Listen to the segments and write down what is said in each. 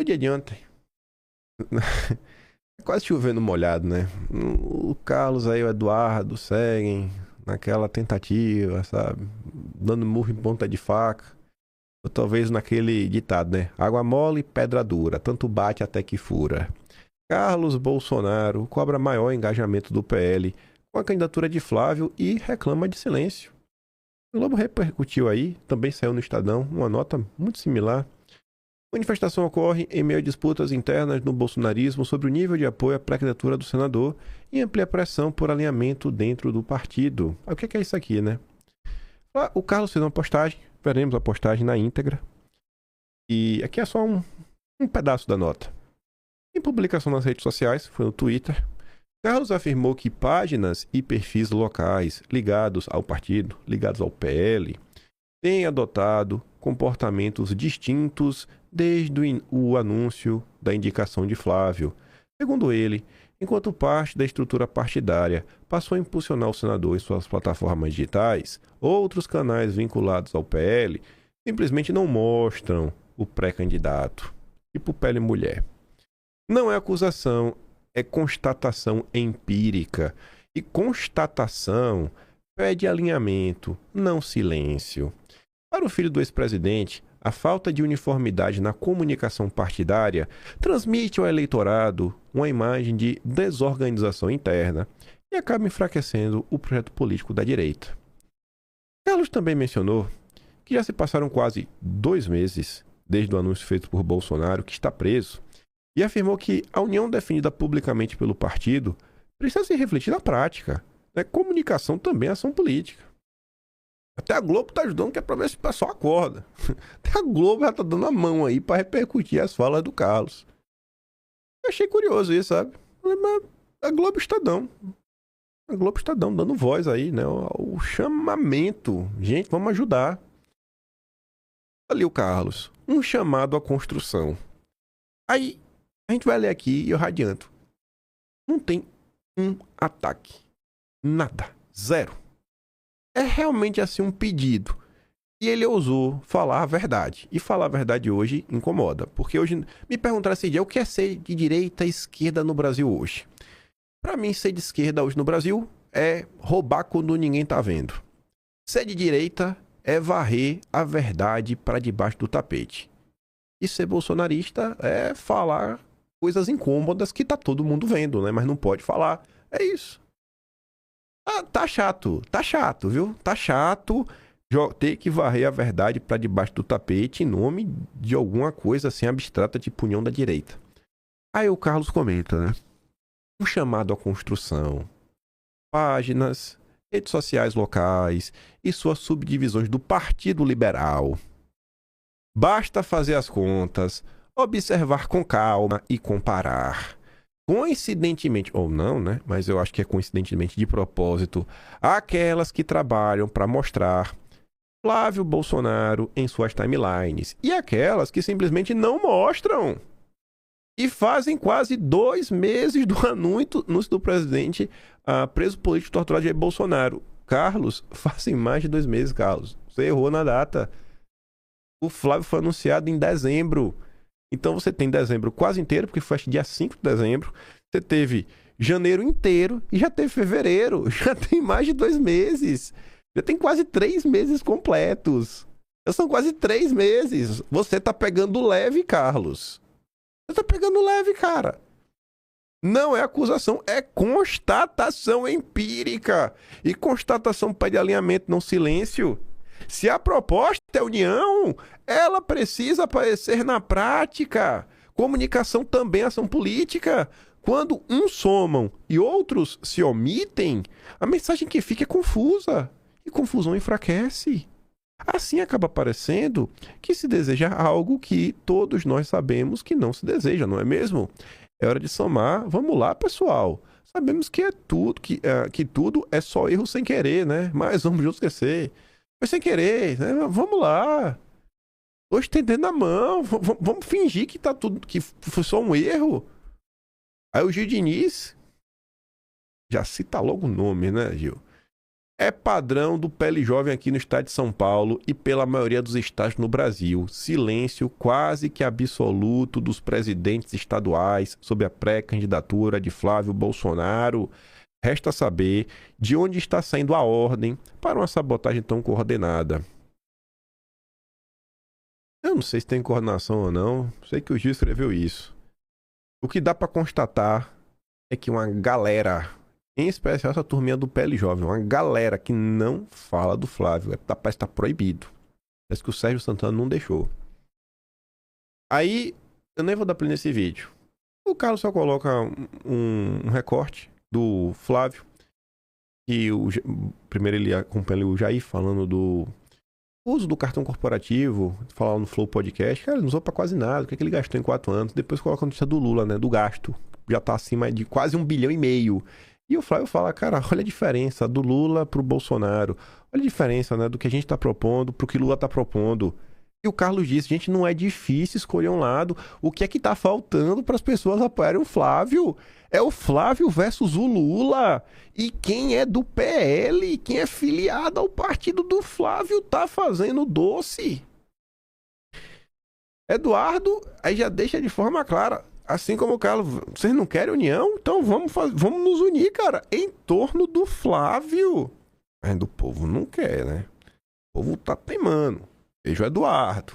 No dia de ontem, é quase chovendo molhado, né? O Carlos aí, o Eduardo, seguem naquela tentativa, sabe? Dando murro em ponta de faca. Ou talvez naquele ditado, né? Água mole, pedra dura, tanto bate até que fura. Carlos Bolsonaro cobra maior engajamento do PL com a candidatura de Flávio e reclama de silêncio. O Globo repercutiu aí, também saiu no Estadão, uma nota muito similar. A manifestação ocorre em meio a disputas internas no bolsonarismo sobre o nível de apoio à pré-candidatura do senador e amplia pressão por alinhamento dentro do partido. O que é isso aqui, né? O Carlos fez uma postagem, veremos a postagem na íntegra. E aqui é só um pedaço da nota. Em publicação nas redes sociais, foi no Twitter, Carlos afirmou que páginas e perfis locais ligados ao partido, ligados ao PL, têm adotado comportamentos distintos desde o anúncio da indicação de Flávio. Segundo ele, enquanto parte da estrutura partidária passou a impulsionar o senador em suas plataformas digitais, outros canais vinculados ao PL simplesmente não mostram o pré-candidato, tipo PL Mulher. Não é acusação, é constatação empírica. E constatação pede alinhamento, não silêncio. Para o filho do ex-presidente, a falta de uniformidade na comunicação partidária transmite ao eleitorado uma imagem de desorganização interna e acaba enfraquecendo o projeto político da direita. Carlos também mencionou que já se passaram quase 2 meses desde o anúncio feito por Bolsonaro que está preso e afirmou que a união definida publicamente pelo partido precisa se refletir na prática. Comunicação também é ação política. Até a Globo está ajudando, que é para ver se o pessoal acorda. Até a Globo já está dando a mão aí para repercutir as falas do Carlos. Eu achei curioso isso, sabe? Mas a Globo Estadão. A Globo Estadão dando voz aí, né? O chamamento. Gente, vamos ajudar. Ali o Carlos. Um chamado à construção. Aí, a gente vai ler aqui e eu adianto. Não tem um ataque. Nada. Zero. É realmente assim um pedido. E ele ousou falar a verdade. E falar a verdade hoje incomoda. Porque hoje, me perguntaram assim, o que é ser de direita e esquerda no Brasil hoje? Pra mim, ser de esquerda hoje no Brasil é roubar quando ninguém tá vendo. Ser de direita é varrer a verdade para debaixo do tapete. E ser bolsonarista é falar coisas incômodas que tá todo mundo vendo, né? Mas não pode falar. É isso. Tá chato, viu? Tá chato ter que varrer a verdade para debaixo do tapete em nome de alguma coisa assim abstrata, tipo união da direita. Aí o Carlos comenta, né? Um chamado à construção. Páginas, redes sociais locais e suas subdivisões do Partido Liberal. Basta fazer as contas, observar com calma e comparar. Coincidentemente, ou não, né? Mas eu acho que é coincidentemente de propósito, aquelas que trabalham para mostrar Flávio Bolsonaro em suas timelines e aquelas que simplesmente não mostram. E fazem quase 2 meses do anúncio do presidente preso político torturado Jair Bolsonaro. Carlos, fazem mais de 2 meses, Carlos. Você errou na data. O Flávio foi anunciado em dezembro. Então você tem dezembro quase inteiro, porque foi dia 5 de dezembro. Você teve janeiro inteiro e já teve fevereiro. Já tem mais de 2 meses. Já tem quase 3 meses completos. Já são quase 3 meses. Você tá pegando leve, Carlos. Você tá pegando leve, cara. Não é acusação, é constatação empírica. E constatação pede alinhamento, não silêncio. Se a proposta é união, ela precisa aparecer na prática. Comunicação também é ação política. Quando uns somam e outros se omitem, a mensagem que fica é confusa. E confusão enfraquece. Assim acaba parecendo que se deseja algo que todos nós sabemos que não se deseja, não é mesmo? É hora de somar. Vamos lá, pessoal. Sabemos que é tudo, que tudo é só erro sem querer, né? Mas vamos juntos esquecer. Foi sem querer, né? Vamos lá. Hoje estendendo a mão. Vamos fingir que tá tudo, que foi só um erro. Aí o Gil Diniz já cita logo o nome, né, Gil? É padrão do PL Jovem aqui no estado de São Paulo e pela maioria dos estados no Brasil. Silêncio quase que absoluto dos presidentes estaduais sobre a pré-candidatura de Flávio Bolsonaro. Resta saber de onde está saindo a ordem para uma sabotagem tão coordenada. Eu não sei se tem coordenação ou não, sei que o Gil escreveu isso. O que dá para constatar é que uma galera, em especial essa turminha do PL Jovem, uma galera que não fala do Flávio, parece que tá proibido. Parece que o Sérgio Santana não deixou. Aí, eu nem vou dar play nesse vídeo. O Carlos só coloca um recorte do Flávio, que primeiro ele acompanha o Jair falando do uso do cartão corporativo, falar no Flow Podcast. Cara, ele não usou pra quase nada, o que ele gastou em 4 anos. Depois coloca a notícia do Lula, né, do gasto. Já tá acima de quase 1,5 bilhão. E o Flávio fala, cara, olha a diferença do Lula pro Bolsonaro. Olha a diferença, né, do que a gente tá propondo pro que Lula tá propondo. E o Carlos disse, gente, não é difícil escolher um lado. O que é que tá faltando para as pessoas apoiarem o Flávio? É o Flávio versus o Lula. E quem é do PL, quem é filiado ao partido do Flávio, tá fazendo doce. Eduardo, aí já deixa de forma clara, assim como o Carlos, vocês não querem união? Então vamos nos unir, cara, em torno do Flávio. Mas do povo não quer, né? O povo tá teimando. Veja o Eduardo.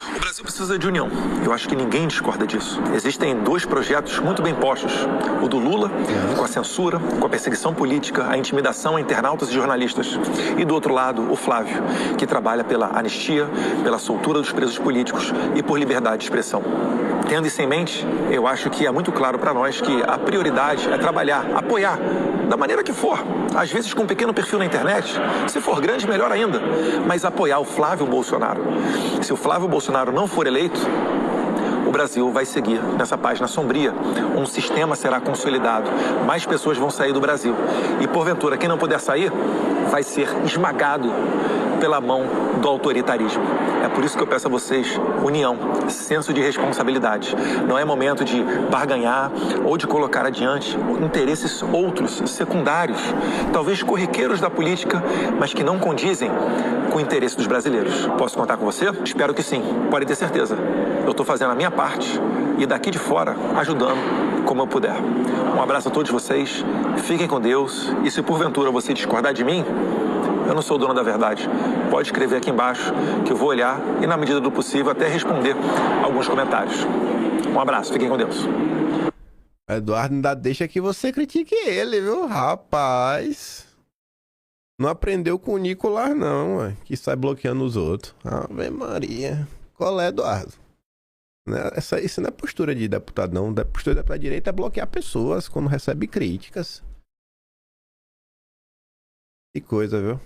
O Brasil precisa de união. Eu acho que ninguém discorda disso. Existem 2 projetos muito bem postos. O do Lula, com a censura, com a perseguição política, a intimidação a internautas e jornalistas. E do outro lado, o Flávio, que trabalha pela anistia, pela soltura dos presos políticos e por liberdade de expressão. Tendo isso em mente, eu acho que é muito claro para nós que a prioridade é trabalhar, apoiar, da maneira que for. Às vezes com um pequeno perfil na internet, se for grande, melhor ainda. Mas apoiar o Flávio Bolsonaro. Se o Flávio Bolsonaro não for eleito, o Brasil vai seguir nessa página sombria. Um sistema será consolidado, mais pessoas vão sair do Brasil. E porventura, quem não puder sair, vai ser esmagado pela mão do autoritarismo. É por isso que eu peço a vocês união, senso de responsabilidade. Não é momento de barganhar ou de colocar adiante interesses outros, secundários, talvez corriqueiros da política, mas que não condizem com o interesse dos brasileiros. Posso contar com você? Espero que sim. Pode ter certeza. Eu estou fazendo a minha parte e daqui de fora ajudando como eu puder. Um abraço a todos vocês. Fiquem com Deus. E se porventura você discordar de mim, eu não sou o dono da verdade. Pode escrever aqui embaixo que eu vou olhar e, na medida do possível, até responder alguns comentários. Um abraço, fiquem com Deus. Eduardo ainda deixa que você critique ele, viu? Rapaz, não aprendeu com o Nicolas, não, ué, que sai bloqueando os outros. Ave Maria. Qual é, Eduardo? Isso não é postura de deputado, não. A postura da direita é bloquear pessoas quando recebe críticas. Que coisa, viu?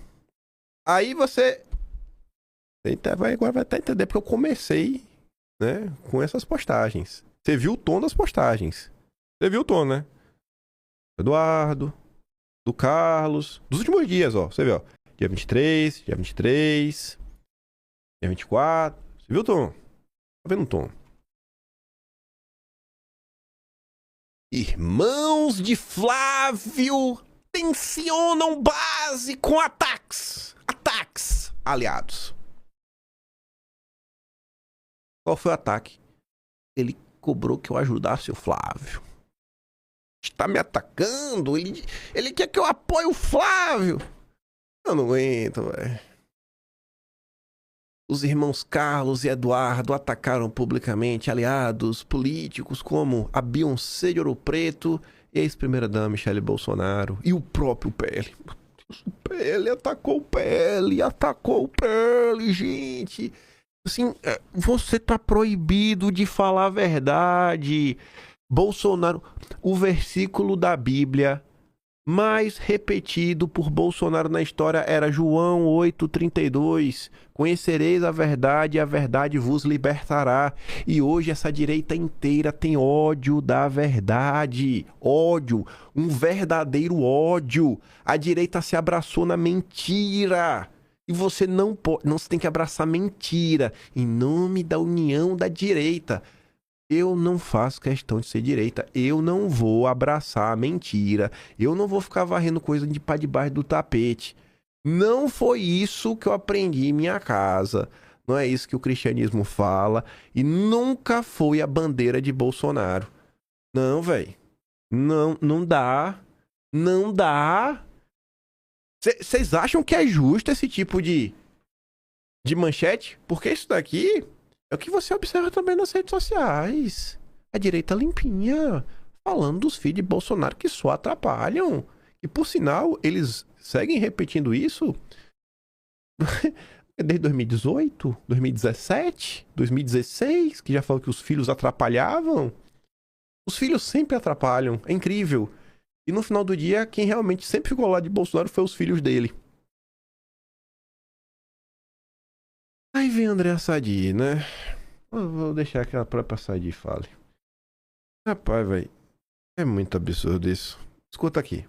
Aí você agora vai até entender porque eu comecei, né, com essas postagens. Você viu o tom das postagens. Você viu o tom, né? Eduardo, do Carlos, dos últimos dias, ó. Você viu, ó. Dia 23, dia 23, dia 24. Você viu o tom? Tá vendo o tom? Irmãos de Flávio tensionam base com ataques aliados. Qual foi o ataque? Ele cobrou que eu ajudasse o Flávio. Está me atacando. Ele quer que eu apoie o Flávio. Eu não aguento, velho. Os irmãos Carlos e Eduardo atacaram publicamente aliados políticos como a Beyoncé de Ouro Preto e a ex-primeira-dama Michele Bolsonaro e o próprio PL. O PL atacou o PL, gente. Assim, você tá proibido de falar a verdade. Bolsonaro, o versículo da Bíblia mais repetido por Bolsonaro na história era João 8,32. Conhecereis a verdade e a verdade vos libertará. E hoje essa direita inteira tem ódio da verdade. Ódio, um verdadeiro ódio. A direita se abraçou na mentira. E você não pode, não se tem que abraçar mentira em nome da união da direita. Eu não faço questão de ser direita. Eu não vou abraçar a mentira. Eu não vou ficar varrendo coisa de pá debaixo do tapete. Não foi isso que eu aprendi em minha casa. Não é isso que o cristianismo fala. E nunca foi a bandeira de Bolsonaro. Não, velho. Não, não dá. Não dá. Vocês acham que é justo esse tipo de manchete? Porque isso daqui é o que você observa também nas redes sociais. A direita limpinha, falando dos filhos de Bolsonaro que só atrapalham. E por sinal, eles seguem repetindo isso desde 2018, 2017, 2016, que já falou que os filhos atrapalhavam. Os filhos sempre atrapalham, é incrível. E no final do dia, quem realmente sempre ficou lá de Bolsonaro foi os filhos dele. Aí vem André Sadi, né? Eu vou deixar que a própria Sadi fale. Rapaz, velho. É muito absurdo isso. Escuta aqui.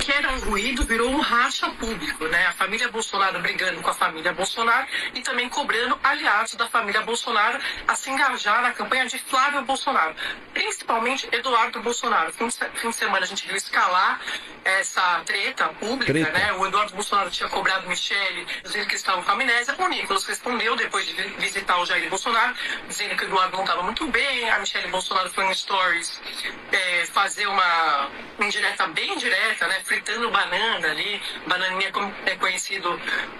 Que era um ruído, virou um racha público, né? A família Bolsonaro brigando com a família Bolsonaro e também cobrando aliados da família Bolsonaro a se engajar na campanha de Flávio Bolsonaro, principalmente Eduardo Bolsonaro. Fim de semana a gente viu escalar essa treta pública, né? O Eduardo Bolsonaro tinha cobrado Michele, dizendo que estavam com amnésia. O Nicolas respondeu depois de visitar o Jair Bolsonaro, dizendo que o Eduardo não estava muito bem. A Michele Bolsonaro foi no Stories fazer uma indireta bem direta, né? Fritando banana ali. Bananinha é conhecido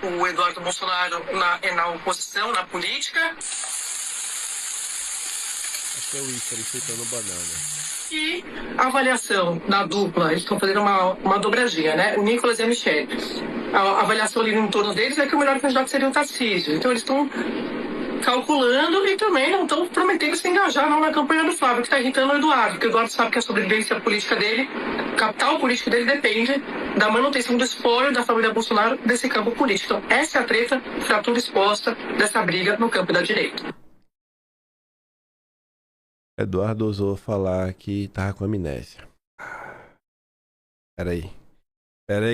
o Eduardo Bolsonaro na oposição, na política. Acho que é o Ícaro fritando banana. E a avaliação na dupla, eles estão fazendo uma dobradinha, né? O Nicolas e a Michele. A avaliação ali em torno deles é que o melhor candidato seria o Tarcísio. Então eles estão calculando e também não estão prometendo se engajar não na campanha do Flávio, que está irritando o Eduardo, porque o Eduardo sabe que a sobrevivência política dele, o capital político dele depende da manutenção do espólio da família Bolsonaro desse campo político. Então essa é a treta, fratura exposta dessa briga no campo da direita. Eduardo ousou falar que tava com amnésia. Peraí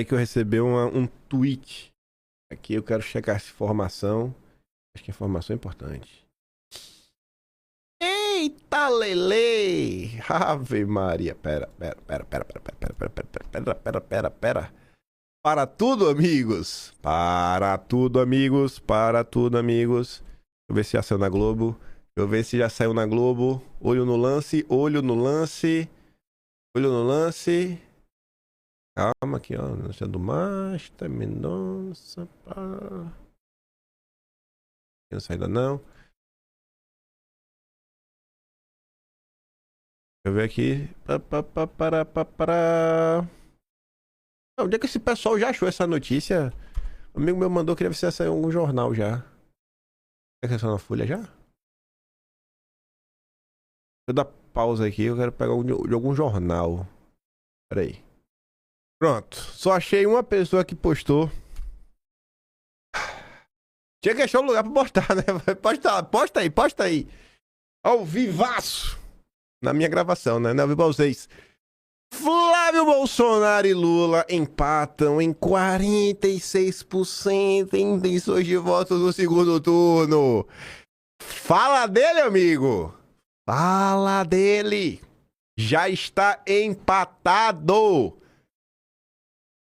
que eu recebi um tweet. Aqui eu quero checar essa informação. Acho que a informação é importante. Eita, Lele! Ave Maria. Pera. Para tudo, amigos. Para tudo, amigos. Deixa eu ver se já saiu na Globo. Deixa eu ver se já saiu na Globo. Olho no lance. Calma aqui, ó. Notícia do Master, Mendonça. Não sai ainda não. Deixa eu ver aqui. Onde é que esse pessoal já achou essa notícia? Um amigo meu mandou que deve ser sair em algum jornal já. Será que é só na Folha já? Deixa eu dar pausa aqui, eu quero pegar de algum jornal. Pera aí. Pronto, só achei uma pessoa que postou. Tinha que achar um lugar pra postar, né? Posta aí. Ao vivaço. Na minha gravação, né? Não, ao vivo pra vocês. Flávio Bolsonaro e Lula empatam em 46% em intenções de votos no segundo turno. Fala dele, amigo. Fala dele. Já está empatado.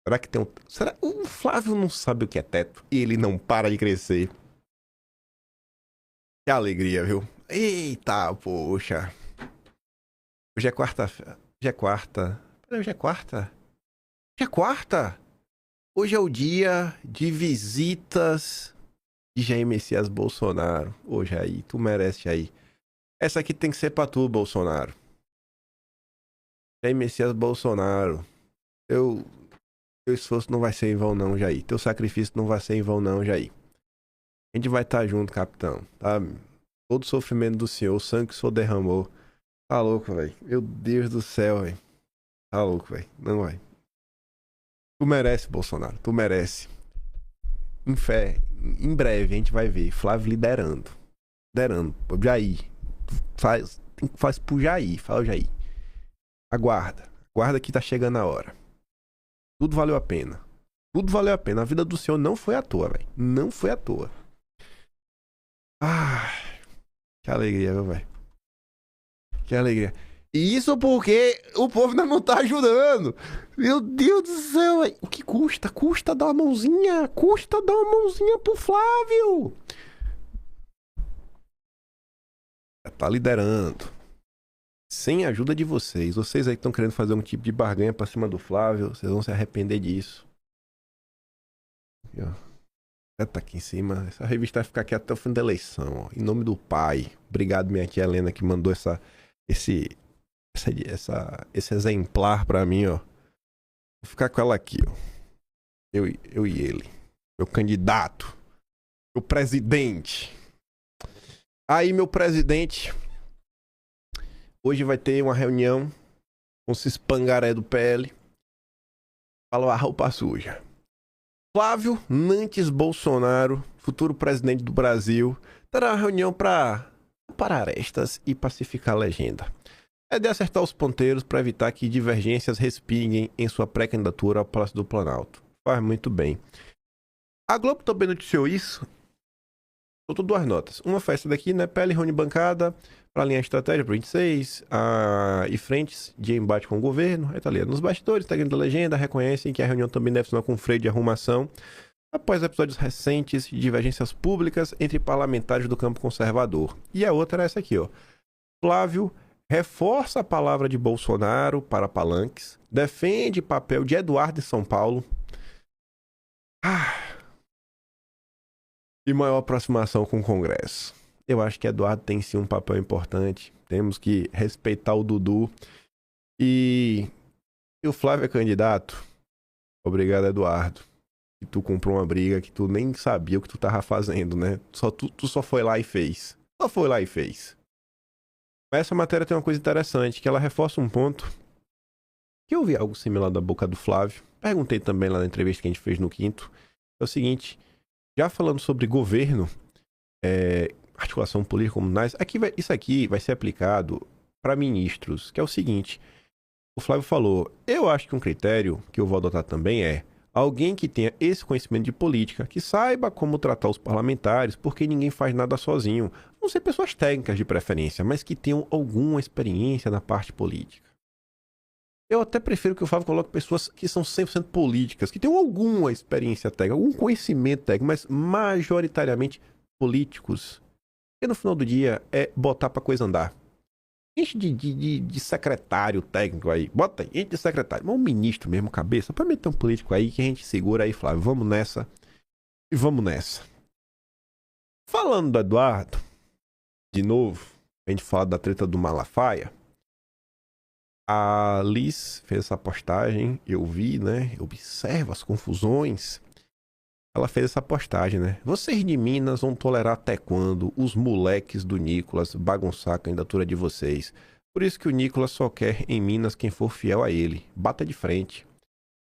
Será que tem um... Será o Flávio não sabe o que é teto e ele não para de crescer? Que alegria, viu? Eita, poxa. Hoje é quarta-feira. Hoje é quarta. Hoje é quarta? Hoje é quarta? Hoje é o dia de visitas de Jair Messias Bolsonaro. Ô, Jair, tu merece, Jair. Essa aqui tem que ser pra tu, Bolsonaro. Jair Messias Bolsonaro. Teu esforço não vai ser em vão não, Jair. Teu sacrifício não vai ser em vão não, Jair. A gente vai estar junto, capitão, tá? Todo o sofrimento do senhor, o sangue que o senhor derramou. Tá louco, velho. Meu Deus do céu, velho. Tá louco, velho. Não vai. Tu merece, Bolsonaro. Tu merece. Em fé. Em breve a gente vai ver. Flávio liderando. Jair. Faz pro Jair. Fala o Jair. Aguarda que tá chegando a hora. Tudo valeu a pena. A vida do senhor não foi à toa, velho. Não foi à toa. Ah, que alegria, viu, velho. Que alegria. Isso porque o povo ainda não tá ajudando. Meu Deus do céu, véi. O que custa? Custa dar uma mãozinha. Custa dar uma mãozinha pro Flávio. Tá liderando. Sem a ajuda de vocês. Vocês aí que estão querendo fazer um tipo de barganha pra cima do Flávio, vocês vão se arrepender disso. Aqui, ó. Tá aqui em cima. Essa revista vai ficar aqui até o fim da eleição, ó. Em nome do pai. Obrigado, minha tia Helena, que mandou esse exemplar pra mim, ó. Vou ficar com ela aqui, ó. Eu e ele. Meu candidato. Meu presidente. Aí, meu presidente, hoje vai ter uma reunião com esses pangaré do PL. Falou a roupa suja. Flávio Nantes Bolsonaro, futuro presidente do Brasil, terá uma reunião para parar arestas e pacificar a legenda. É de acertar os ponteiros para evitar que divergências respinguem em sua pré-candidatura ao Palácio do Planalto. Faz muito bem. A Globo também noticiou isso. Soltou duas notas. Uma foi essa daqui, né? PL reúne bancada para alinhar a estratégia para 26 e frentes de embate com o governo. Aí tá ali. Nos bastidores, técnicos da legenda reconhecem que a reunião também deve ser com freio de arrumação após episódios recentes de divergências públicas entre parlamentares do campo conservador. E a outra era essa aqui, ó. Flávio reforça a palavra de Bolsonaro para palanques, defende papel de Eduardo em São Paulo. E maior aproximação com o Congresso. Eu acho que Eduardo tem sim um papel importante. Temos que respeitar o Dudu. E o Flávio é candidato. Obrigado, Eduardo. Que tu comprou uma briga que tu nem sabia o que tu tava fazendo, né? Tu só foi lá e fez. Só foi lá e fez. Mas essa matéria tem uma coisa interessante, que ela reforça um ponto. Que eu vi algo similar da boca do Flávio. Perguntei também lá na entrevista que a gente fez no quinto. É o seguinte... Já falando sobre governo, articulação política comunais, isso aqui vai ser aplicado para ministros, que é o seguinte, o Flávio falou, eu acho que um critério que eu vou adotar também é alguém que tenha esse conhecimento de política, que saiba como tratar os parlamentares, porque ninguém faz nada sozinho. Não ser pessoas técnicas de preferência, mas que tenham alguma experiência na parte política. Eu até prefiro que o Flávio coloque pessoas que são 100% políticas, que tenham alguma experiência técnica, algum conhecimento técnico, mas majoritariamente políticos. Porque no final do dia é botar pra coisa andar. Enche de secretário técnico aí. Bota aí, enche de secretário. Mas um ministro mesmo, cabeça, pra meter um político aí que a gente segura aí, Flávio. Vamos nessa. E vamos nessa. Falando do Eduardo, de novo, a gente fala da treta do Malafaia. A Liz fez essa postagem, eu vi, né? Eu observo as confusões. Ela fez essa postagem, né? Vocês de Minas vão tolerar até quando os moleques do Nicolas bagunçar a candidatura de vocês? Por isso que o Nicolas só quer em Minas quem for fiel a ele. Bata de frente.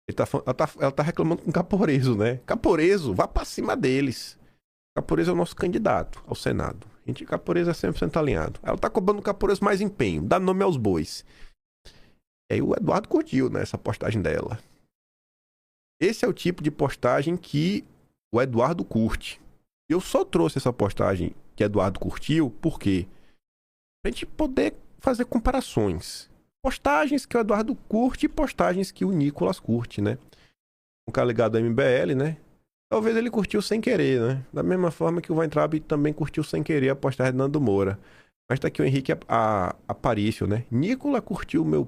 Ela tá reclamando com o Caporeso, né? Caporeso, vá pra cima deles. Caporeso é o nosso candidato ao Senado. Caporeso é 100% alinhado. Ela tá cobrando o Caporeso mais empenho, dá nome aos bois. E aí o Eduardo curtiu, né, essa postagem dela. Esse é o tipo de postagem que o Eduardo curte. Eu só trouxe essa postagem que o Eduardo curtiu, por quê? Pra gente poder fazer comparações. Postagens que o Eduardo curte e postagens que o Nicolas curte, né? Um cara ligado ao MBL, né? Talvez ele curtiu sem querer, né? Da mesma forma que o Weintraub também curtiu sem querer a postagem de Nando Moura. Mas tá aqui o Henrique Aparício, né? Nicolas curtiu meu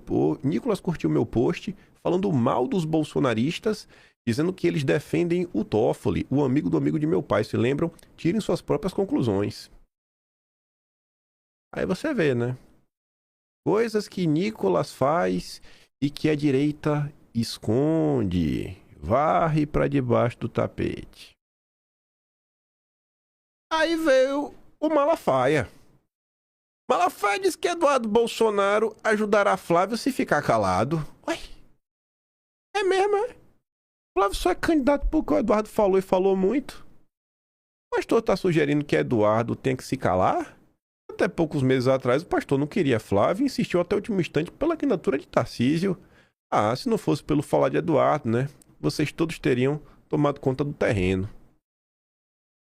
post falando mal dos bolsonaristas, dizendo que eles defendem o Toffoli, o amigo do amigo de meu pai. Se lembram? Tirem suas próprias conclusões. Aí você vê, né? Coisas que Nicolas faz e que a direita esconde. Varre pra debaixo do tapete. Aí veio o Malafaia. Malafaia diz que Eduardo Bolsonaro ajudará Flávio se ficar calado. Ué? É mesmo, é? Flávio só é candidato porque o Eduardo falou e falou muito. O pastor tá sugerindo que Eduardo tenha que se calar? Até poucos meses atrás o pastor não queria Flávio e insistiu até o último instante pela candidatura de Tarcísio. Se não fosse pelo falar de Eduardo, né? Vocês todos teriam tomado conta do terreno.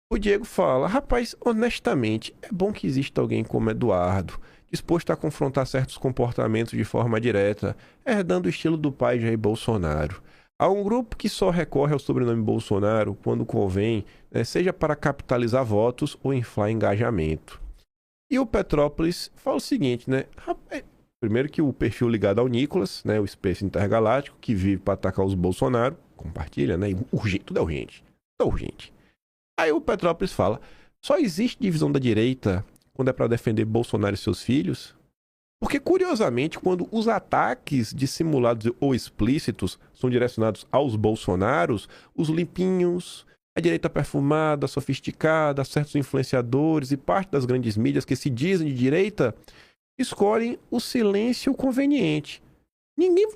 O Diego fala, rapaz, honestamente, é bom que exista alguém como Eduardo. disposto a confrontar certos comportamentos de forma direta, herdando o estilo do pai Jair Bolsonaro. Há um grupo que só recorre ao sobrenome Bolsonaro quando convém, né, seja para capitalizar votos ou inflar engajamento. E o Petrópolis fala o seguinte, né? Primeiro que o perfil ligado ao Nicolas, né, o Space Intergaláctico, que vive para atacar os Bolsonaro, compartilha, né? Urgente, tudo é urgente. Tudo é urgente. Aí o Petrópolis fala, só existe divisão da direita quando é para defender Bolsonaro e seus filhos? Porque, curiosamente, quando os ataques dissimulados ou explícitos são direcionados aos Bolsonaros, os limpinhos, a direita perfumada, sofisticada, certos influenciadores e parte das grandes mídias que se dizem de direita, escolhem o silêncio conveniente. Ninguém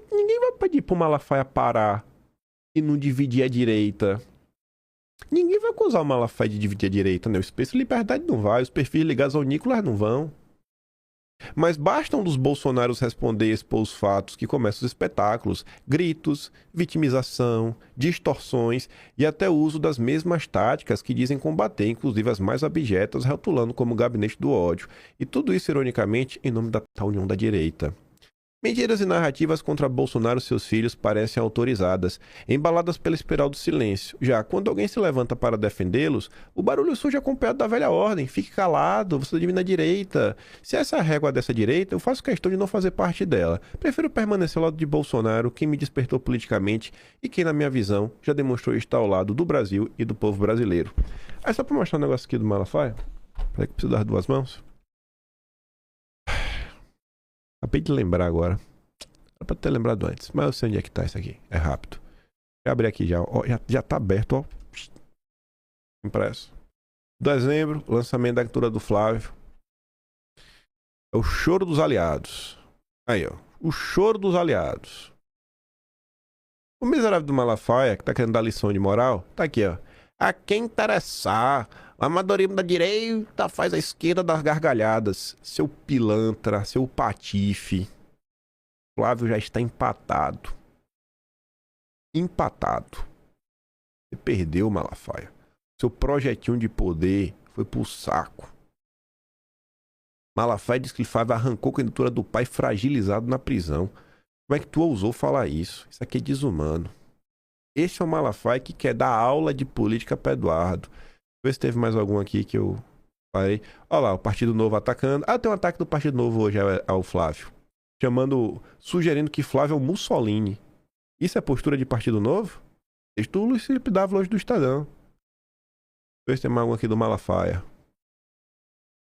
vai pedir pro Malafaia parar e não dividir a direita. Ninguém vai acusar o Malafaia de dividir a direita, né? O Space Liberdade não vai, os perfis ligados ao Nicolas não vão. Mas bastam dos Bolsonaros responder e expor os fatos que começam os espetáculos, gritos, vitimização, distorções e até o uso das mesmas táticas que dizem combater, inclusive as mais abjetas, rotulando como gabinete do ódio. E tudo isso, ironicamente, em nome da união da direita. Mentiras e narrativas contra Bolsonaro e seus filhos parecem autorizadas, embaladas pela espiral do silêncio. Já quando alguém se levanta para defendê-los, o barulho surge acompanhado da velha ordem. Fique calado, você é divina direita. Se essa é a régua dessa direita, eu faço questão de não fazer parte dela. Prefiro permanecer ao lado de Bolsonaro, quem me despertou politicamente e quem, na minha visão, já demonstrou estar ao lado do Brasil e do povo brasileiro. Aí só para mostrar um negócio aqui do Malafaia. Peraí que preciso das duas mãos. Acabei de lembrar agora. Era pra ter lembrado antes. Mas eu sei onde é que tá isso aqui. É rápido. Já abri aqui já. Ó, já tá aberto, ó. Impresso. Dezembro, lançamento da leitura do Flávio. É o choro dos aliados. Aí, ó. O choro dos aliados. O miserável do Malafaia, que tá querendo dar lição de moral, tá aqui, ó. A quem interessar. O amadorismo da direita faz a esquerda das gargalhadas. Seu pilantra, seu patife. Flávio já está empatado. Empatado. Você perdeu, Malafaia. Seu projetinho de poder foi pro saco. Malafaia diz que Flávio arrancou a candidatura do pai fragilizado na prisão. Como é que tu ousou falar isso? Isso aqui é desumano. Esse é o Malafaia que quer dar aula de política para Eduardo. Ver se teve mais algum aqui que eu falei. Olha lá, o Partido Novo atacando. Ah, tem um ataque do Partido Novo hoje ao Flávio. Sugerindo que Flávio é o Mussolini. Isso é postura de Partido Novo? Texto do Luiz Felipe Dávila hoje do Estadão. Ver se tem mais algum aqui do Malafaia.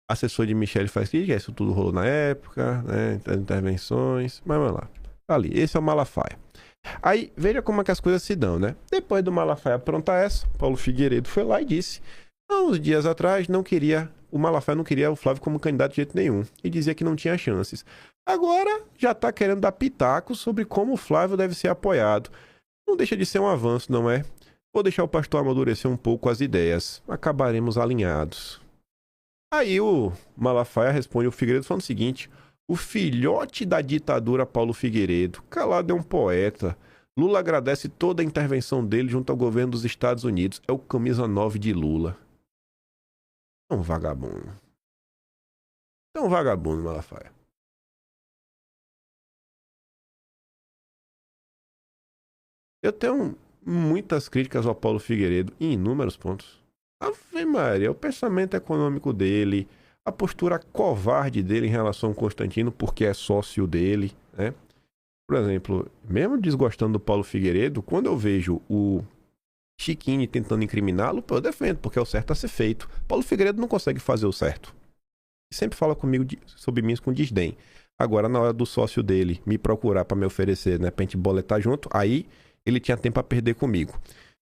Assessor de Michele faz que isso tudo rolou na época, né? Intervenções. Mas vamos lá. Tá ali, esse é o Malafaia. Aí, veja como é que as coisas se dão, né? Depois do Malafaia aprontar essa, Paulo Figueiredo foi lá e disse, há uns dias atrás, o Malafaia não queria o Flávio como candidato de jeito nenhum, e dizia que não tinha chances. Agora, já tá querendo dar pitaco sobre como o Flávio deve ser apoiado. Não deixa de ser um avanço, não é? Vou deixar o pastor amadurecer um pouco as ideias. Acabaremos alinhados. Aí o Malafaia responde ao Figueiredo falando o seguinte... O filhote da ditadura Paulo Figueiredo, calado é um poeta. Lula agradece toda a intervenção dele junto ao governo dos Estados Unidos. É o camisa 9 de Lula. É um vagabundo. É um vagabundo, Malafaia. Eu tenho muitas críticas ao Paulo Figueiredo em inúmeros pontos. Ave Maria, o pensamento econômico dele... A postura covarde dele em relação ao Constantino, porque é sócio dele, né? Por exemplo, mesmo desgostando do Paulo Figueiredo, quando eu vejo o Chiquini tentando incriminá-lo, eu defendo, porque é o certo a ser feito. Paulo Figueiredo não consegue fazer o certo. Sempre fala comigo sobre mim com desdém. Agora, na hora do sócio dele me procurar para me oferecer, né, pra gente boletar junto, aí ele tinha tempo a perder comigo.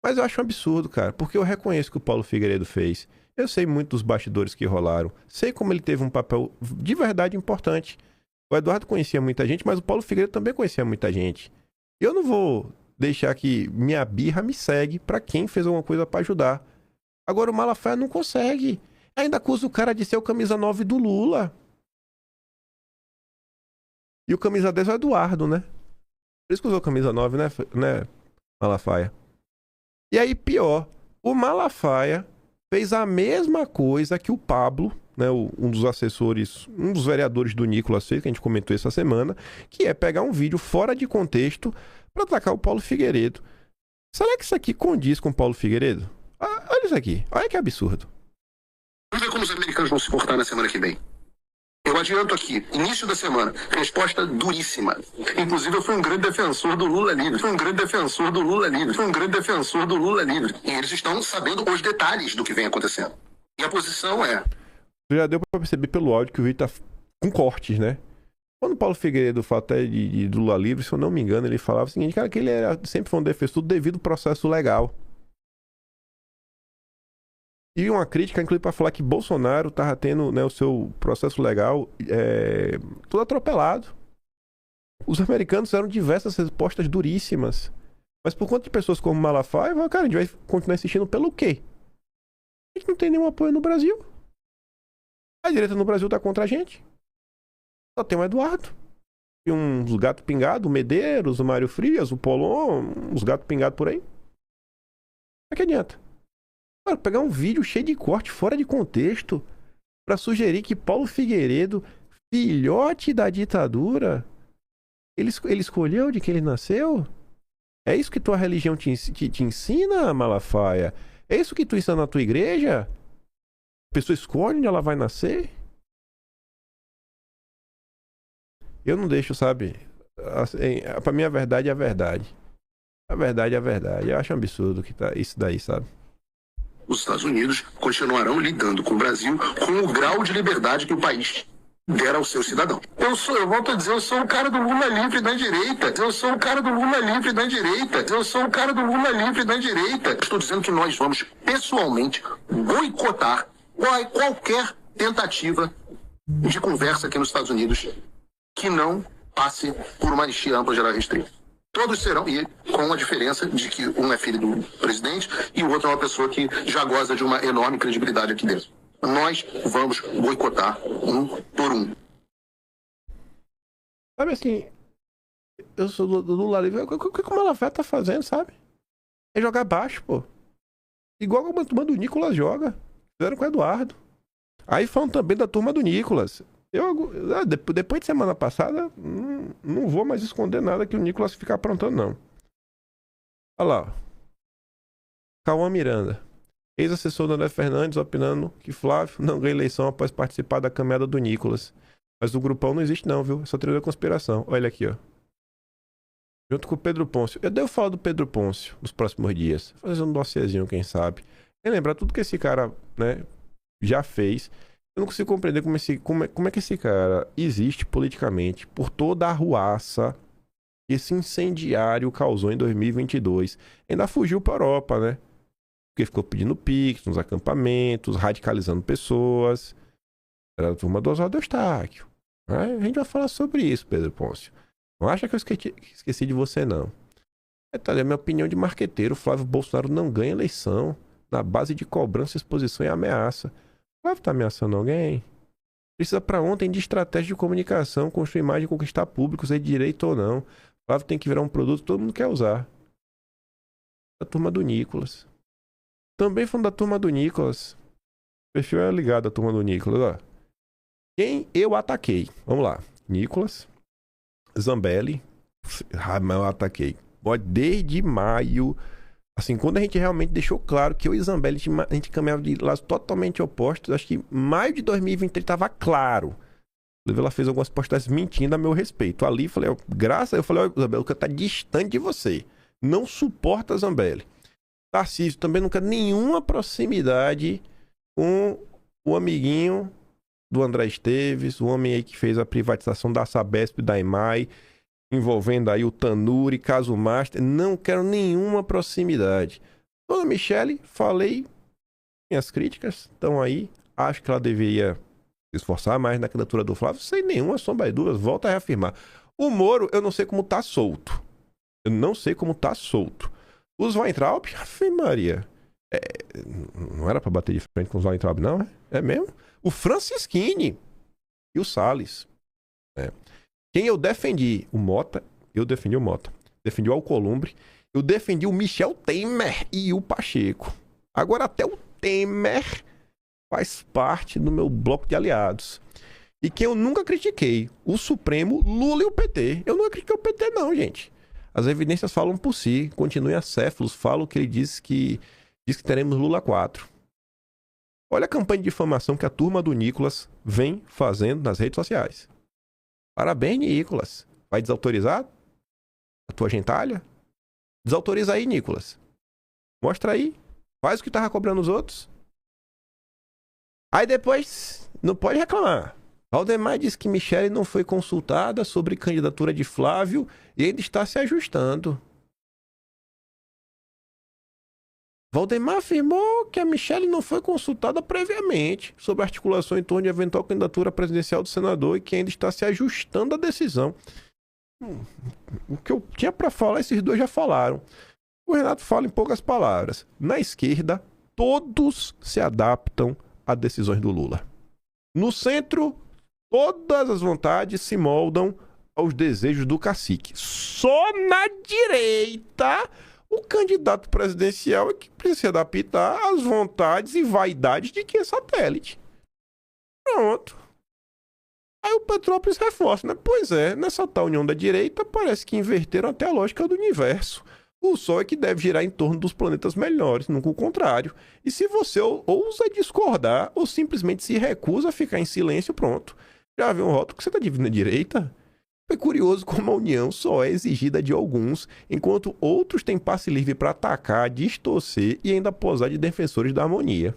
Mas eu acho um absurdo, cara, porque eu reconheço que o Paulo Figueiredo fez. Eu sei muito dos bastidores que rolaram. Sei como ele teve um papel de verdade importante. O Eduardo conhecia muita gente, mas o Paulo Figueiredo também conhecia muita gente. Eu não vou deixar que minha birra me segue pra quem fez alguma coisa pra ajudar. Agora o Malafaia não consegue. Ainda acusa o cara de ser o camisa 9 do Lula. E o camisa 10 é o Eduardo, né? Por isso que usou camisa 9, né, Malafaia? E aí, pior. O Malafaia... fez a mesma coisa que o Pablo, né, um dos assessores, um dos vereadores do Nicolas fez, que a gente comentou essa semana, que é pegar um vídeo fora de contexto para atacar o Paulo Figueiredo. Será que isso aqui condiz com o Paulo Figueiredo? Olha isso aqui, olha que absurdo. Vamos ver como os americanos vão se portar na semana que vem. Eu adianto aqui, início da semana, resposta duríssima. Inclusive, eu fui um grande defensor do Lula livre. E eles estão sabendo os detalhes do que vem acontecendo. E a posição é... Já deu pra perceber pelo áudio que o vídeo tá com cortes, né? Quando o Paulo Figueiredo fala até de Lula livre, se eu não me engano, ele falava o seguinte, cara, que ele sempre foi um defensor do devido processo legal. E uma crítica, inclusive, para falar que Bolsonaro estava tendo, né, o seu processo legal todo atropelado. Os americanos fizeram diversas respostas duríssimas. Mas por conta de pessoas como Malafaia, cara, a gente vai continuar insistindo pelo quê? A gente não tem nenhum apoio no Brasil. A direita no Brasil tá contra a gente. Só tem o Eduardo. E uns gatos pingados, o Medeiros, o Mário Frias, o Polon, uns gatos pingados por aí. Mas que adianta? Cara, pegar um vídeo cheio de corte, fora de contexto, pra sugerir que Paulo Figueiredo, filhote da ditadura, ele escolheu de que ele nasceu? É isso que tua religião te ensina, Malafaia? É isso que tu ensina na tua igreja? A pessoa escolhe onde ela vai nascer? Eu não deixo, sabe? Assim, pra mim a verdade é a verdade. A verdade é a verdade. Eu acho um absurdo que tá isso daí, sabe? Os Estados Unidos continuarão lidando com o Brasil com o grau de liberdade que o país der ao seu cidadão. Eu volto a dizer, eu sou o cara do Lula livre da direita. Estou dizendo que nós vamos pessoalmente boicotar qualquer tentativa de conversa aqui nos Estados Unidos que não passe por uma anistia ampla, geral e restrita. Todos serão, e com a diferença de que um é filho do presidente e o outro é uma pessoa que já goza de uma enorme credibilidade aqui dentro. Nós vamos boicotar um por um. Sabe assim, eu sou do Lula livre, o que o Malafaia tá fazendo, sabe? É jogar baixo, pô. Igual como a turma do Nicolas joga. Fizeram com o Eduardo. Aí falam também da turma do Nicolas. Depois de semana passada, não vou mais esconder nada que o Nicolas fica aprontando, não. Olha lá. Cauã Miranda. Ex-assessor do André Fernandes opinando que Flávio não ganha eleição após participar da caminhada do Nicolas. Mas o grupão não existe não, viu? É só teoria da conspiração. Olha aqui, ó. Junto com o Pedro Pôncio. Eu devo falar do Pedro Pôncio nos próximos dias. Fazer um dossiêzinho, quem sabe. E lembrar tudo que esse cara, né, já fez. Eu não consigo compreender como é que esse cara existe politicamente por toda a arruaça que esse incendiário causou em 2022. Ainda fugiu para a Europa, né? Porque ficou pedindo pix nos acampamentos, radicalizando pessoas. Era a turma do Oswaldo Eustáquio. A gente vai falar sobre isso, Pedro Pôncio. Não acha que eu esqueci de você, não. É a minha opinião de marqueteiro. Flávio Bolsonaro não ganha eleição na base de cobrança, exposição e ameaça. Flávio tá ameaçando alguém? Precisa pra ontem de estratégia de comunicação, construir imagem, conquistar público, ser de direito ou não. Flávio tem que virar um produto que todo mundo quer usar. A turma do Nicolas. Também falando da turma do Nicolas. O perfil é ligado à turma do Nicolas, ó. Quem eu ataquei? Vamos lá. Nicolas, Zambelli. Mas eu ataquei. Desde maio. Assim, quando a gente realmente deixou claro que eu e Zambelli, a gente caminhava de lados totalmente opostos, acho que maio de 2023 estava claro. Ela fez algumas postagens mentindo a meu respeito. Ali, falei, eu falei, Zambelli, o cara tá distante de você. Não suporta Zambelli. Tarcísio também não quer nenhuma proximidade com o amiguinho do André Esteves, o homem aí que fez a privatização da Sabesp e da EMAI, envolvendo aí o Tanuri, caso Master. Não quero nenhuma proximidade. Dona Michele, falei, minhas críticas estão aí. Acho que ela deveria se esforçar mais na candidatura do Flávio, sem nenhuma sombra de dúvidas. Volto a reafirmar. O Moro, eu não sei como tá solto. Os Weintraub, Ave Maria. Não era pra bater de frente com os Weintraub, não? É mesmo? O Francisquini e o Salles. Quem eu defendi? O Mota. Eu defendi o Mota. Defendi o Alcolumbre. Eu defendi o Michel Temer e o Pacheco. Agora até o Temer faz parte do meu bloco de aliados. E que eu nunca critiquei, o Supremo, Lula e o PT. Eu nunca critiquei o PT não, gente. As evidências falam por si, continuem acéfalos, falam que ele diz que teremos Lula 4. Olha a campanha de difamação que a turma do Nicolas vem fazendo nas redes sociais. Parabéns, Nicolas. Vai desautorizar a tua gentalha? Desautoriza aí, Nicolas. Mostra aí. Faz o que tava cobrando os outros. Aí depois, não pode reclamar. Valdemar disse que Michele não foi consultada sobre candidatura de Flávio e ainda está se ajustando. Valdemar afirmou que a Michele não foi consultada previamente sobre a articulação em torno de eventual candidatura presidencial do senador e que ainda está se ajustando à decisão. O que eu tinha para falar, esses dois já falaram. O Renato fala em poucas palavras. Na esquerda, todos se adaptam a decisões do Lula. No centro, todas as vontades se moldam aos desejos do cacique. Só na direita, o candidato presidencial é que precisa se adaptar às vontades e vaidades de quem é satélite. Pronto. Aí o Petrópolis reforça, né? Pois é, nessa tal união da direita, parece que inverteram até a lógica do universo. O Sol é que deve girar em torno dos planetas melhores, nunca o contrário. E se você ousa discordar ou simplesmente se recusa a ficar em silêncio, pronto. Já viu um rótulo que você está dividindo a direita? É curioso como a união só é exigida de alguns, enquanto outros têm passe livre para atacar, distorcer e ainda posar de defensores da harmonia.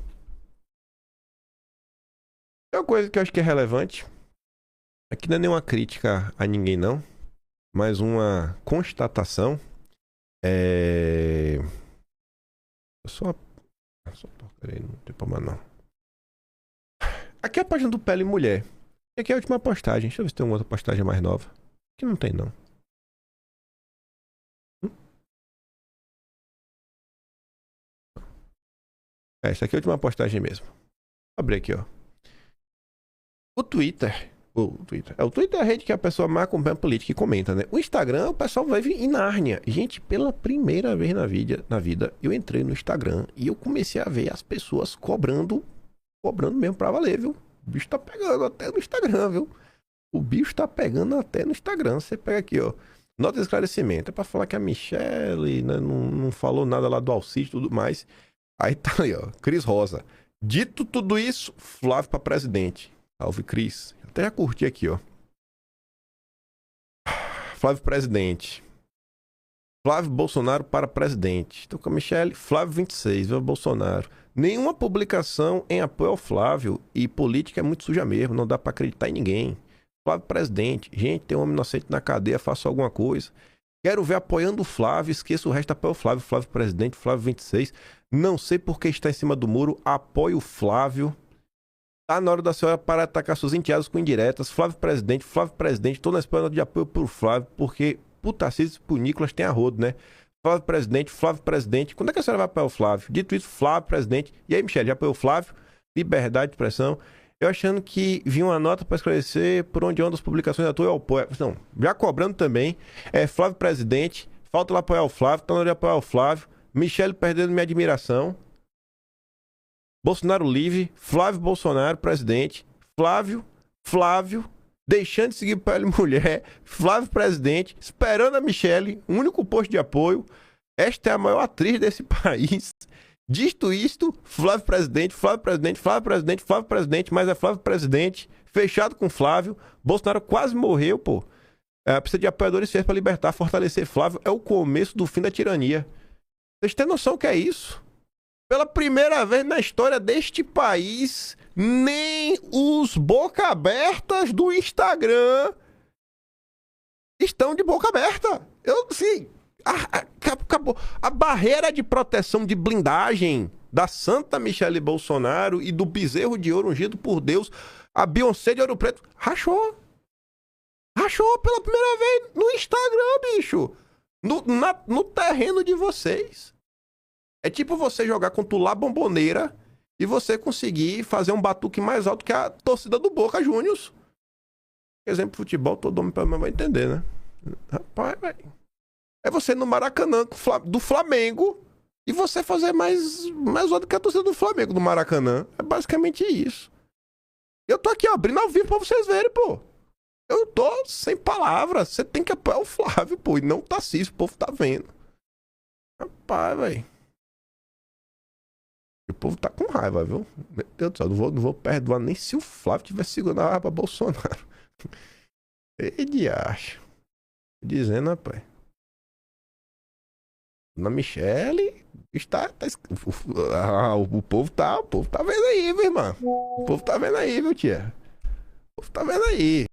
É uma coisa que eu acho que é relevante. Aqui não é nenhuma crítica a ninguém, não, mas uma constatação. Peraí, não tem problema não. Aqui é a página do Pele Mulher. E aqui é a última postagem. Deixa eu ver se tem uma outra postagem mais nova. Aqui não tem, não. Essa aqui é a última postagem mesmo. Vou abrir aqui, ó. O Twitter é a rede que a pessoa mais acompanha a política e comenta, né? O Instagram, o pessoal vive em Nárnia. Gente, pela primeira vez na vida, eu entrei no Instagram e eu comecei a ver as pessoas cobrando mesmo pra valer, viu? O bicho tá pegando até no Instagram, viu? O bicho tá pegando até no Instagram. Você pega aqui, ó. Nota de esclarecimento. É pra falar que a Michele, né, não falou nada lá do auxílio e tudo mais. Aí tá aí, ó. Cris Rosa. Dito tudo isso, Flávio pra presidente. Salve, Cris. Até já curti aqui, ó. Flávio presidente. Flávio Bolsonaro para presidente. Estou com a Michele. Flávio 26, viu, Bolsonaro. Nenhuma publicação em apoio ao Flávio. E política é muito suja mesmo. Não dá para acreditar em ninguém. Flávio presidente. Gente, tem um homem inocente na cadeia. Faça alguma coisa. Quero ver apoiando o Flávio. Esqueça o resto. Apoio o Flávio. Flávio presidente. Flávio 26. Não sei por que está em cima do muro. Apoio o Flávio. Tá na hora da senhora parar de atacar seus enteados com indiretas. Flávio presidente. Tô na espera de apoio pro Flávio, porque pro Tarcísio e pro Nicolas tem arrodo, né? Flávio presidente. Quando é que a senhora vai apoiar o Flávio? Dito isso, Flávio presidente. E aí, Michele, já apoiou o Flávio? Liberdade de expressão. Eu achando que vinha uma nota para esclarecer por onde andam as publicações da tua e apoio. Não, já cobrando também. Flávio presidente. Falta lá apoiar o Flávio. Tá na hora de apoiar o Flávio. Michele perdendo minha admiração. Bolsonaro livre, Flávio Bolsonaro, presidente, Flávio, deixando de seguir Pele Mulher, Flávio presidente, esperando a Michele, único posto de apoio. Esta é a maior atriz desse país. Dito isto, Flávio presidente, mas é Flávio presidente, fechado com Flávio. Bolsonaro quase morreu, pô. Precisa de apoiadores feitos para libertar, fortalecer Flávio. É o começo do fim da tirania. Vocês têm noção que é isso? Pela primeira vez na história deste país, nem os boca abertas do Instagram estão de boca aberta. Acabou. A barreira de proteção de blindagem da Santa Michele Bolsonaro e do bezerro de ouro ungido por Deus, a Beyoncé de Ouro Preto, rachou. Rachou pela primeira vez no Instagram, bicho. No terreno de vocês. É tipo você jogar contra o La Bombonera e você conseguir fazer um batuque mais alto que a torcida do Boca Juniors. Exemplo, futebol, todo mundo vai entender, né? Rapaz, velho. É você no Maracanã do Flamengo E você fazer mais zoado que a torcida do Flamengo, do Maracanã. É basicamente isso. Eu tô aqui, ó, abrindo ao vivo pra vocês verem, pô. Eu tô sem palavras. Você tem que apoiar o Flávio, pô. E não o Tarcísio, o povo tá vendo. Rapaz, velho. O povo tá com raiva, viu? Meu Deus do céu, não vou perdoar nem se o Flávio tivesse segurando a arma Bolsonaro. Ei, diacho. Dizendo, rapaz. Na Michele o povo tá vendo aí, meu irmão. O povo tá vendo aí, viu, tia? O povo tá vendo aí.